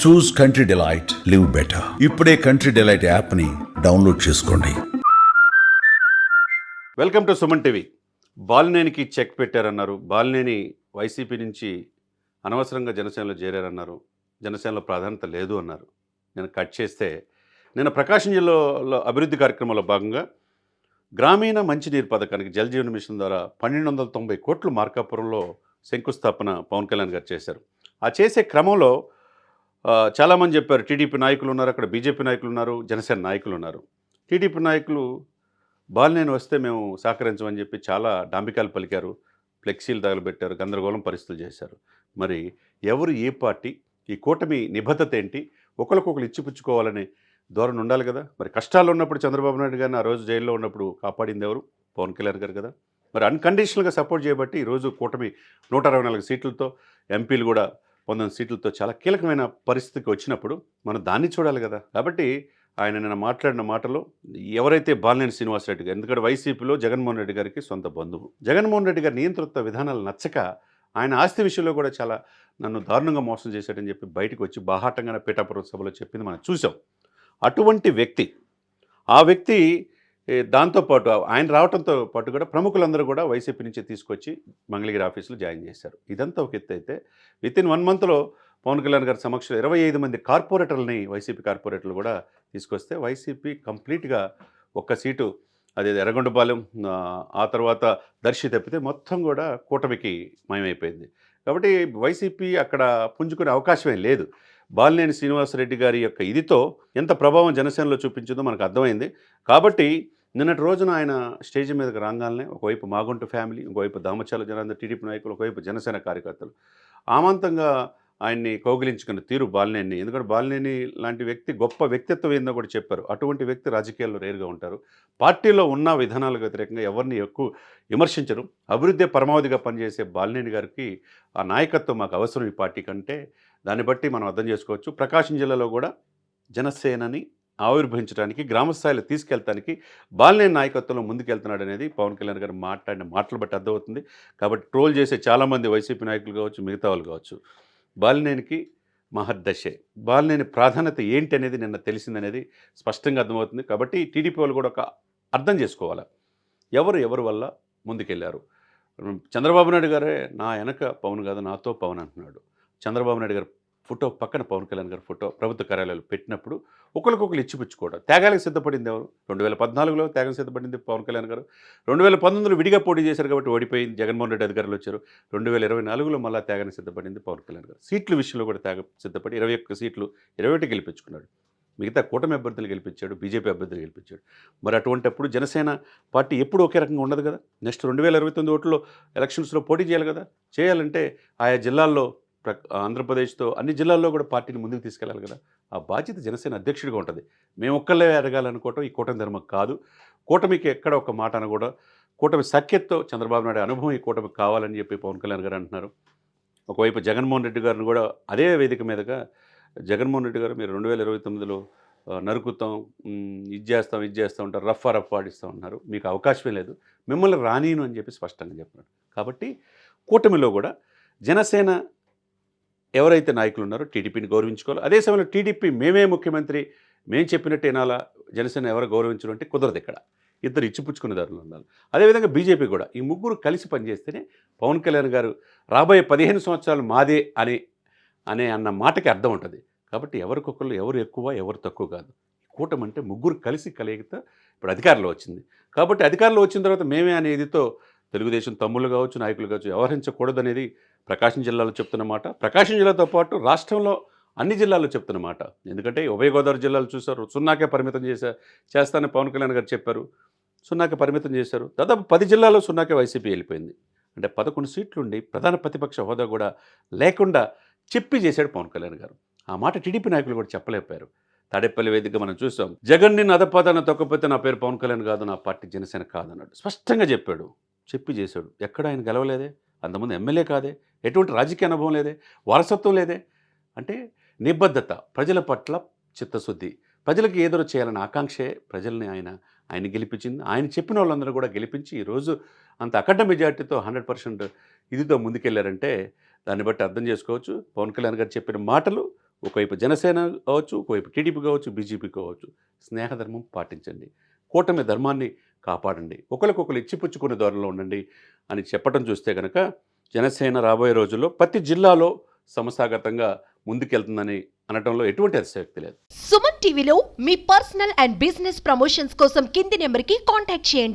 చూస్ country delight, live better. ఇప్పుడే country delight యాప్ని download చేసుకోండి. Welcome to Suman TV. బాలినేనికి చెక్ పెట్టారన్నారు. బాలినేని వైసీపీ నుంచి అనవసరంగా జనసేనలో చేరారన్నారు. జనసేనలో ప్రాధాన్యత లేదు అన్నారు. నేను కట్ చేస్తే నిన్న ప్రకాశం జిల్లాలో అభివృద్ధి కార్యక్రమంలో భాగంగా గ్రామీణ మంచినీరు పథకానికి జల్ జీవన్ మిషన్ ద్వారా 1290 కోట్లు మార్కాపురంలో శంకుస్థాపన పవన్ కళ్యాణ్ గారు చేశారు. ఆ చేసే క్రమంలో చాలామంది చెప్పారు, టీడీపీ నాయకులు ఉన్నారు, అక్కడ బీజేపీ నాయకులు ఉన్నారు, జనసేన నాయకులు ఉన్నారు. టీడీపీ నాయకులు బాలినేని వస్తే మేము సహకరించమని చెప్పి చాలా డాంబికాలు పలికారు, ఫ్లెక్సీలు తగలబెట్టారు, గందరగోళం పరిస్థితులు చేశారు. మరి ఎవరు ఏ పార్టీ, ఈ కూటమి నిబద్ధత ఏంటి, ఒకరికొకరు ఇచ్చిపుచ్చుకోవాలని ధోరణి ఉండాలి కదా. మరి కష్టాల్లో ఉన్నప్పుడు చంద్రబాబు నాయుడు గారిని ఆ రోజు జైల్లో ఉన్నప్పుడు కాపాడింది ఎవరు? పవన్ కళ్యాణ్ గారు కదా. మరి అన్కండిషనల్గా సపోర్ట్ చేయబట్టి ఈరోజు కూటమి 164 సీట్లతో, ఎంపీలు కూడా 19 సీట్లతో చాలా కీలకమైన పరిస్థితికి వచ్చినప్పుడు మనం దాన్ని చూడాలి కదా. కాబట్టి ఆయన నిన్న మాట్లాడిన మాటలో ఎవరైతే బాలినేని శ్రీనివాసరెడ్డి గారు, ఎందుకంటే వైసీపీలో జగన్మోహన్ రెడ్డి గారికి సొంత బంధువు, జగన్మోహన్ రెడ్డి గారి నియంతృత్వ విధానాలు నచ్చక ఆయన ఆస్తి విషయంలో కూడా చాలా నన్ను దారుణంగా మోసం చేశాడని చెప్పి బయటకు వచ్చి బాహాటంగా పీఠాపురం సభలో చెప్పింది మనం చూసాం. అటువంటి వ్యక్తి, ఆ వ్యక్తి దాంతోపాటు ఆయన రావడంతో పాటు కూడా ప్రముఖులందరూ కూడా వైసీపీ నుంచి తీసుకొచ్చి మంగళగిరి ఆఫీసులో జాయిన్ చేశారు. ఇదంతా ఒక ఎత్తు అయితే వితిన్ 1 మంత్లో పవన్ కళ్యాణ్ గారి సమక్షంలో 25 మంది కార్పొరేటర్లని, వైసీపీ కార్పొరేటర్లు కూడా తీసుకొస్తే వైసీపీ కంప్లీట్గా ఒక్క సీటు, అదే ఎర్రగొండపాలెం, ఆ తర్వాత దర్శి తప్పితే మొత్తం కూడా కూటమికి మాయమైపోయింది. కాబట్టి వైసీపీ అక్కడ పుంజుకునే అవకాశమే లేదు. బాలినేని శ్రీనివాసరెడ్డి గారి యొక్క ఇదితో ఎంత ప్రభావం జనసేనలో చూపించిందో మనకు అర్థమైంది. కాబట్టి నిన్నటి రోజున ఆయన స్టేజ్ మీదకి రాగానే ఒకవైపు మాగుంట ఫ్యామిలీ, ఇంకోవైపు దామచాల జనార్దన్ టీడీపీ నాయకులు, ఒకవైపు జనసేన కార్యకర్తలు ఆమంతంగా ఆయన్ని కౌగిలించుకున్న తీరు బాలినేని. ఎందుకంటే బాలినేని లాంటి వ్యక్తి గొప్ప వ్యక్తిత్వం ఏందో కూడా చెప్పారు. అటువంటి వ్యక్తి రాజకీయాల్లో రేరుగా ఉంటారు. పార్టీలో ఉన్న విధానాలకు వ్యతిరేకంగా ఎవరిని ఎక్కువ విమర్శించరు. అభివృద్ధి పరమావధిగా పనిచేసే బాలినేని గారికి ఆ నాయకత్వం మాకు అవసరం ఈ పార్టీ కంటే. దాన్ని బట్టి మనం అర్థం చేసుకోవచ్చు. ప్రకాశం జిల్లాలో కూడా జనసేనని ఆవిర్భవించడానికి, గ్రామస్థాయిలో తీసుకెళ్తానికి బాలినేని నాయకత్వంలో ముందుకెళ్తున్నాడు అనేది పవన్ కళ్యాణ్ గారు మాట్లాడిన మాటలు బట్టి అర్థమవుతుంది. కాబట్టి ట్రోల్ చేసే చాలామంది వైసీపీ నాయకులు కావచ్చు, మిగతా వాళ్ళు కావచ్చు, బాలినేనికి మహర్దశే, బాలినేని ప్రాధాన్యత ఏంటి అనేది నిన్న తెలిసిందనేది స్పష్టంగా అర్థమవుతుంది. కాబట్టి టీడీపీ వాళ్ళు కూడా ఒక అర్థం చేసుకోవాలి, ఎవరు వల్ల ముందుకెళ్ళారు. చంద్రబాబు నాయుడు గారే నా వెనక పవన్ కాదు, నాతో పవన్ అంటున్నాడు. చంద్రబాబు నాయుడు గారు ఫోటో పక్కన పవన్ కళ్యాణ్ గారు ఫోటో ప్రభుత్వ కార్యాలయాలు పెట్టినప్పుడు ఒకరికొకరు ఇచ్చిపుచ్చుకోవడం, త్యాగాలకు సిద్ధపడింది ఎవరు? 2014లో త్యాగం సిద్ధపడింది పవన్ కళ్యాణ్ గారు. 2019లో విడిగా పోటీ చేశారు కాబట్టి ఓడిపోయింది, జగన్మోహన్ రెడ్డి అధికారులు వచ్చారు. 2024లో మళ్ళీ త్యాగానికి సిద్ధపడింది పవన్ కళ్యాణ్ గారు. సీట్ల విషయంలో కూడా త్యాగం సిద్ధపడి 21 సీట్లు 21 గెలిపించుకున్నాడు. మిగతా కూటమి అభ్యర్థులు గెలిపించాడు, బీజేపీ అభ్యర్థులు గెలిపించాడు. మరి అటువంటిప్పుడు జనసేన పార్టీ ఎప్పుడు ఒకే రకంగా ఉండదు కదా. నెక్స్ట్ 2029 ఓట్లో ఎలక్షన్స్లో పోటీ చేయాలి కదా. చేయాలంటే ఆయా జిల్లాల్లో, ఆంధ్రప్రదేశ్తో అన్ని జిల్లాల్లో కూడా పార్టీని ముందుకు తీసుకెళ్ళాలి కదా. ఆ బాధ్యత జనసేన అధ్యక్షుడిగా ఉంటుంది. మేము ఒక్కళ్ళే ఎదగాలనుకోవటం ఈ కూటమి ధర్మం కాదు. కూటమికి ఎక్కడ ఒక మాట అనకూడదు. కూటమి సఖ్యతతో చంద్రబాబు నాయుడు అనుభవం ఈ కూటమికి కావాలని చెప్పి పవన్ కళ్యాణ్ గారు అంటున్నారు. ఒకవైపు జగన్మోహన్ రెడ్డి గారిని కూడా అదే వేదిక మీదుగా జగన్మోహన్ రెడ్డి గారు, మీరు 2029లో నరుకుతాం, ఇది చేస్తాం ఉంటారు, రఫ్ ఆడిస్తూ ఉంటున్నారు, మీకు అవకాశమే లేదు, మిమ్మల్ని రానీను అని చెప్పి స్పష్టంగా చెప్పినారు. కాబట్టి కూటమిలో కూడా జనసేన ఎవరైతే నాయకులు ఉన్నారో టీడీపీని గౌరవించుకోవాలి. అదే సమయంలో టీడీపీ మేమే ముఖ్యమంత్రి, మేము చెప్పినట్టు ఏనాలా, జనసేన ఎవరు గౌరవించడం అంటే కుదరదు. ఇక్కడ ఇద్దరు ఇచ్చిపుచ్చుకునే దారులు ఉండాలి. అదేవిధంగా బీజేపీ కూడా ఈ ముగ్గురు కలిసి పనిచేస్తేనే పవన్ కళ్యాణ్ గారు రాబోయే 15 సంవత్సరాలు మాదే అన్న మాటకి అర్థం ఉంటుంది. కాబట్టి ఎవరికొకళ్ళు ఎవరు ఎక్కువ ఎవరు తక్కువ కాదు. కూటమి అంటే ముగ్గురు కలిసి కలయికతో ఇప్పుడు అధికారంలో వచ్చింది. కాబట్టి అధికారంలో వచ్చిన తర్వాత మేమే అనేదితో తెలుగుదేశం తమ్ముళ్ళు కావచ్చు, నాయకులు కావచ్చు వ్యవహరించకూడదు అనేది ప్రకాశం జిల్లాలో చెప్తున్న మాట. ప్రకాశం జిల్లాతో పాటు రాష్ట్రంలో అన్ని జిల్లాల్లో చెప్తున్న మాట. ఎందుకంటే ఉభయ గోదావరి జిల్లాలు చూశారు, 0కే పరిమితం చేస్తానని పవన్ కళ్యాణ్ గారు చెప్పారు, 0కే పరిమితం చేశారు. దాదాపు 10 జిల్లాల్లో 0కే వైసీపీ వెళ్ళిపోయింది. అంటే 11 సీట్లుండి ప్రధాన ప్రతిపక్ష హోదా కూడా లేకుండా చెప్పి చేశాడు పవన్ కళ్యాణ్ గారు. ఆ మాట టీడీపీ నాయకులు కూడా చెప్పలేకపోయారు. తాడేపల్లి వేదికగా మనం చూసాం. జగన్ నిన్ను అధపాదాన తొక్కపోతే నా పేరు పవన్ కళ్యాణ్ కాదు, నా పార్టీ జనసేన కాదన్నాడు. స్పష్టంగా చెప్పాడు, చెప్పి చేశాడు. ఎక్కడ ఆయన గెలవలేదే, అంతకుముందు ఎమ్మెల్యే కాదే, ఎటువంటి రాజకీయ అనుభవం లేదే, వారసత్వం లేదే. అంటే నిబద్ధత, ప్రజల పట్ల చిత్తశుద్ధి, ప్రజలకు ఏదో చేయాలన్న ఆకాంక్షే ప్రజల్ని ఆయన గెలిపించింది. ఆయన చెప్పిన వాళ్ళందరూ కూడా గెలిపించి ఈరోజు అంత అఖండ మెజార్టీతో 100% ఇదితో ముందుకెళ్లారంటే దాన్ని బట్టి అర్థం చేసుకోవచ్చు. పవన్ కళ్యాణ్ గారు చెప్పిన మాటలు ఒకవైపు జనసేన కావచ్చు, ఒకవైపు టీడీపీ కావచ్చు, బీజేపీ కావచ్చు, స్నేహధర్మం పాటించండి. కూటమి ధర్మాన్ని కాపాడండి. ఒకరికొకరు ఇచ్చిపుచ్చుకునే ధోరణిలో ఉండండి అని చెప్పడం చూస్తే కనుక జనసేన రాబోయే రోజుల్లో ప్రతి జిల్లాలో సంస్థాగతంగా ముందుకెళ్తుందని అనటంలో ఎటువంటి అతిశయోక్తి లేదు. సుమన్ టీవీలో మీ పర్సనల్ అండ్ బిజినెస్ ప్రమోషన్స్ కోసం కింది నెంబర్కి కాంటాక్ట్ చేయండి.